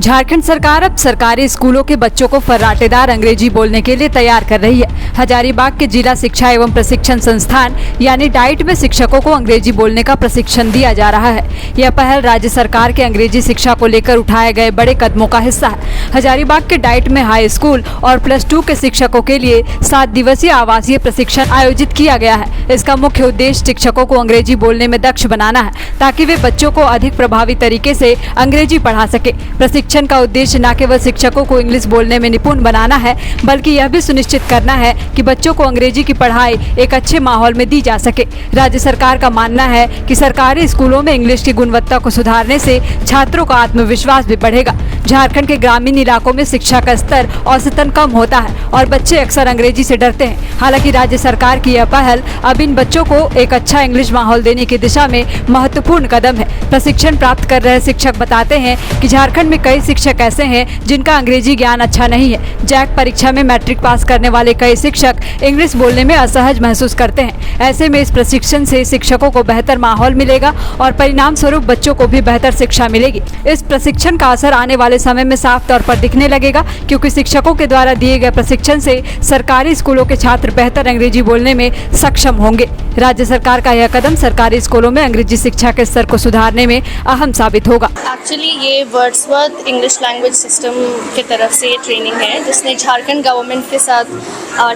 झारखंड सरकार अब सरकारी स्कूलों के बच्चों को फर्राटेदार अंग्रेजी बोलने के लिए तैयार कर रही है। हजारीबाग के जिला शिक्षा एवं प्रशिक्षण संस्थान यानी डाइट में शिक्षकों को अंग्रेजी बोलने का प्रशिक्षण दिया जा रहा है। यह पहल राज्य सरकार के अंग्रेजी शिक्षा को लेकर उठाए गए बड़े कदमों का हिस्सा है। हजारीबाग के डाइट में हाई स्कूल और +2 के शिक्षकों के लिए 7 दिवसीय आवासीय प्रशिक्षण आयोजित किया गया है। इसका मुख्य उद्देश्य शिक्षकों को अंग्रेजी बोलने में दक्ष बनाना है, ताकि वे बच्चों को अधिक प्रभावी तरीके से अंग्रेजी पढ़ा सके। प्रशिक्षण का उद्देश्य न केवल शिक्षकों को इंग्लिश बोलने में निपुण बनाना है, बल्कि यह भी सुनिश्चित करना है कि बच्चों को अंग्रेजी की पढ़ाई एक अच्छे माहौल में दी जा सके। राज्य सरकार का मानना है कि सरकारी स्कूलों में इंग्लिश की गुणवत्ता को सुधारने से छात्रों का आत्मविश्वास भी बढ़ेगा। झारखंड के ग्रामीण इलाकों में शिक्षा का स्तर औसतन कम होता है और बच्चे अक्सर अंग्रेजी से डरते हैं। हालांकि राज्य सरकार की यह पहल अब इन बच्चों को एक अच्छा इंग्लिश माहौल देने की दिशा में महत्वपूर्ण कदम है। प्रशिक्षण प्राप्त कर रहे शिक्षक बताते हैं कि झारखंड में कई शिक्षक ऐसे हैं जिनका अंग्रेजी ज्ञान अच्छा नहीं है। जैक परीक्षा में मैट्रिक पास करने वाले कई शिक्षक इंग्लिश बोलने में असहज महसूस करते हैं। ऐसे में इस प्रशिक्षण से शिक्षकों को बेहतर माहौल मिलेगा और परिणाम स्वरूप बच्चों को भी बेहतर शिक्षा मिलेगी। इस प्रशिक्षण का असर आने वाले समय में साफ तौर पर दिखने लगेगा, क्योंकि शिक्षकों के द्वारा दिए गए प्रशिक्षण से सरकारी स्कूलों के छात्र बेहतर अंग्रेजी बोलने में सक्षम होंगे। राज्य सरकार का यह कदम सरकारी स्कूलों में अंग्रेजी शिक्षा के स्तर को सुधारने में अहम साबित होगा। एक्चुअली ये वर्ड्सवर्थ इंग्लिश लैंग्वेज सिस्टम की तरफ से ये ट्रेनिंग है, जिसने झारखंड गवर्नमेंट के साथ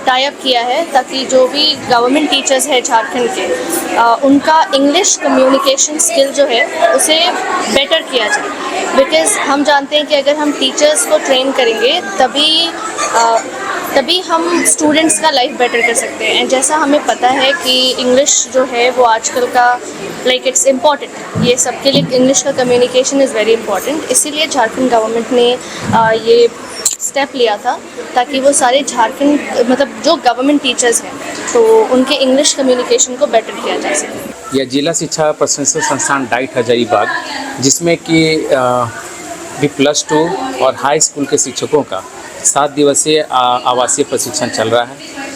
टाई अप किया है, ताकि जो भी गवर्नमेंट टीचर्स है झारखंड के उनका इंग्लिश कम्युनिकेशन स्किल जो है उसे बेटर किया जाए। बिकॉज़ हम जानते हैं कि अगर हम टीचर्स को ट्रेन करेंगे तभी हम स्टूडेंट्स का लाइफ बेटर कर सकते हैं। जैसा हमें पता है कि इंग्लिश जो है वो आजकल का इट्स इम्पॉर्टेंट, ये सबके लिए इंग्लिश का कम्युनिकेशन इज़ वेरी इंपॉर्टेंट। इसीलिए झारखंड गवर्नमेंट ने ये स्टेप लिया था, ताकि वो सारे झारखंड जो गवर्नमेंट टीचर्स हैं तो उनके इंग्लिश कम्युनिकेशन को बेटर किया जा सके। यह जिला शिक्षा प्रशिक्षण संस्थान डाइट हजारीबाग, जिसमें कि भी +2 और हाई स्कूल के शिक्षकों का 7 दिवसीय आवासीय प्रशिक्षण चल रहा है,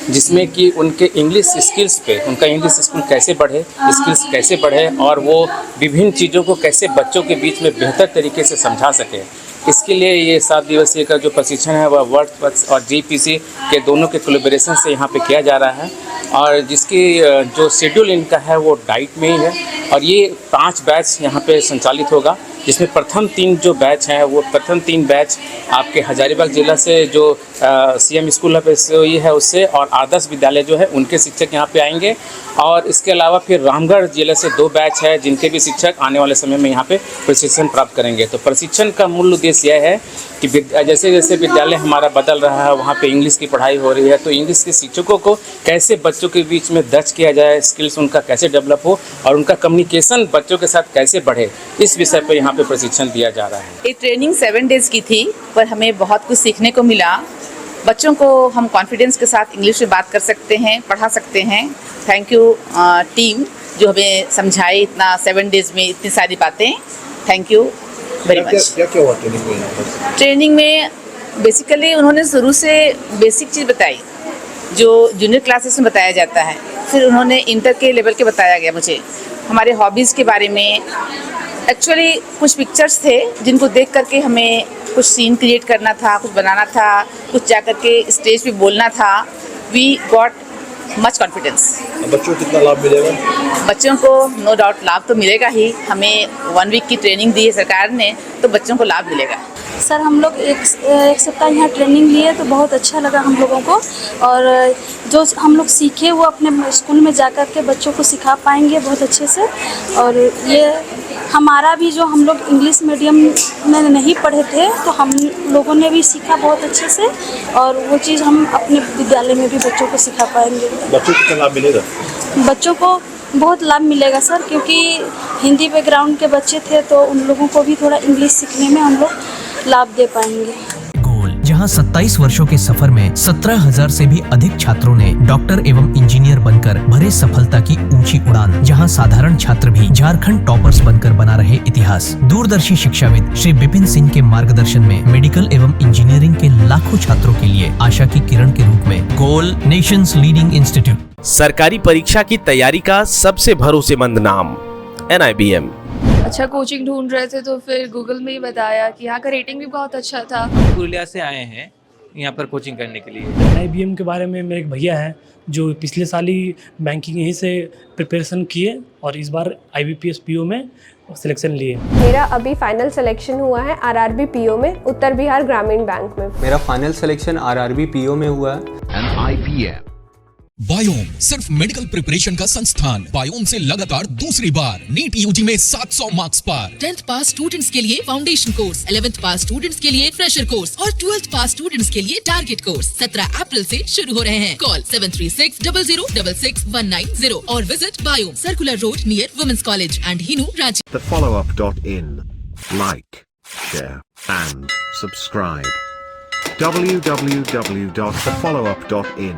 जिसमें कि उनके इंग्लिश स्किल्स पे, उनका इंग्लिश स्किल कैसे बढ़े, स्किल्स कैसे बढ़े और वो विभिन्न चीज़ों को कैसे बच्चों के बीच में बेहतर तरीके से समझा सके। इसके लिए ये 7 दिवसीय का जो प्रशिक्षण है वह वर्ड्सवर्थ और जीपीसी के दोनों के कोलैबोरेशन से यहाँ पे किया जा रहा है, और जिसकी जो शेड्यूल इनका है वो डाइट में ही है। और ये 5 बैच यहाँ पे संचालित होगा, जिसमें प्रथम 3 जो बैच हैं वो प्रथम 3 बैच आपके हजारीबाग जिला से जो सीएम स्कूल है उससे, और आदर्श विद्यालय जो है उनके शिक्षक यहाँ पे आएंगे। और इसके अलावा फिर रामगढ़ जिले से 2 बैच है, जिनके भी शिक्षक आने वाले समय में यहाँ पे प्रशिक्षण प्राप्त करेंगे। तो प्रशिक्षण का मूल उद्देश्य यह है कि जैसे जैसे विद्यालय हमारा बदल रहा है, वहाँ पे इंग्लिश की पढ़ाई हो रही है, तो इंग्लिश के शिक्षकों को कैसे बच्चों के बीच में दक्ष किया जाए, स्किल्स उनका कैसे डेवलप हो और उनका कम्युनिकेशन बच्चों के साथ कैसे बढ़े, इस विषय पर यहाँ पे प्रशिक्षण दिया जा रहा है। ये ट्रेनिंग 7 डेज़ की थी, पर हमें बहुत कुछ सीखने को मिला। बच्चों को हम कॉन्फिडेंस के साथ इंग्लिश में बात कर सकते हैं, पढ़ा सकते हैं। थैंक यू टीम जो हमें समझाए इतना 7 डेज़ में इतनी सारी बातें। Thank you very much. क्या हुआ ट्रेनिंग में? ट्रेनिंग में बेसिकली उन्होंने शुरू से बेसिक चीज़ बताई जो जूनियर क्लासेस में बताया जाता है, फिर उन्होंने इंटर के लेवल के बताया गया मुझे हमारे हॉबीज़ के बारे में। एक्चुअली कुछ पिक्चर्स थे जिनको देख करके हमें कुछ सीन क्रिएट करना था, कुछ बनाना था, कुछ जा करके स्टेज पे बोलना था। We got much confidence. बच्चों को कितना लाभ मिलेगा? बच्चों को नो डाउट लाभ तो मिलेगा ही। हमें 1 वीक की ट्रेनिंग दी है सरकार ने, तो बच्चों को लाभ मिलेगा। सर हम लोग एक सप्ताह यहाँ ट्रेनिंग लिए तो बहुत अच्छा लगा हम लोगों को, और जो हम लोग सीखे वो अपने स्कूल में जा कर के बच्चों को सिखा पाएंगे बहुत अच्छे से। और ये हमारा भी जो हम लोग इंग्लिश मीडियम में नहीं पढ़े थे तो हम लोगों ने भी सीखा बहुत अच्छे से, और वो चीज़ हम अपने विद्यालय में भी बच्चों को सिखा पाएंगे। बच्चों को कितना लाभ मिलेगा? बच्चों को बहुत लाभ मिलेगा सर, क्योंकि हिंदी बैकग्राउंड के बच्चे थे तो उन लोगों को भी थोड़ा इंग्लिश सीखने में हम लोग लाभ दे पाएंगे। गोल, जहां 27 वर्षों के सफर में 17,000 से भी अधिक छात्रों ने डॉक्टर एवं इंजीनियर बनकर भरे सफलता की ऊंची उड़ान, जहां साधारण छात्र भी झारखंड टॉपर्स बनकर बना रहे इतिहास। दूरदर्शी शिक्षाविद श्री विपिन सिंह के मार्गदर्शन में मेडिकल एवं इंजीनियरिंग के लाखों छात्रों के लिए आशा की किरण के रूप में गोल नेशंस लीडिंग इंस्टीट्यूट। सरकारी परीक्षा की तैयारी का सबसे भरोसेमंद नाम NIBM। अच्छा कोचिंग ढूंढ रहे थे तो फिर गूगल में ही बताया कि यहाँ का रेटिंग भी बहुत अच्छा था। पुरुलिया से आए हैं यहाँ पर कोचिंग करने के लिए। IBM के बारे में मेरे एक भैया हैं जो पिछले साल ही बैंकिंग यहीं से प्रिपरेशन किए और इस बार IBPS PO में सिलेक्शन लिए। मेरा अभी फाइनल सिलेक्शन हुआ है RRB PO में, उत्तर बिहार ग्रामीण बैंक में। मेरा फाइनल सिलेक्शन RRB PO में हुआ है। बायोम सिर्फ मेडिकल प्रिपरेशन का संस्थान। बायोम से लगातार दूसरी बार नीट यूजी में 700 मार्क्स पर। 10th पास स्टूडेंट्स के लिए फाउंडेशन कोर्स, 11th पास स्टूडेंट्स के लिए फ्रेशर कोर्स और 12th पास स्टूडेंट्स के लिए टारगेट कोर्स 17 अप्रैल से शुरू हो रहे हैं। कॉल 7360066190 और visit Biome, circular road near women's college and Hinoo, Ranchi. thefollowup.in. Like, share and subscribe. www.thefollowup.in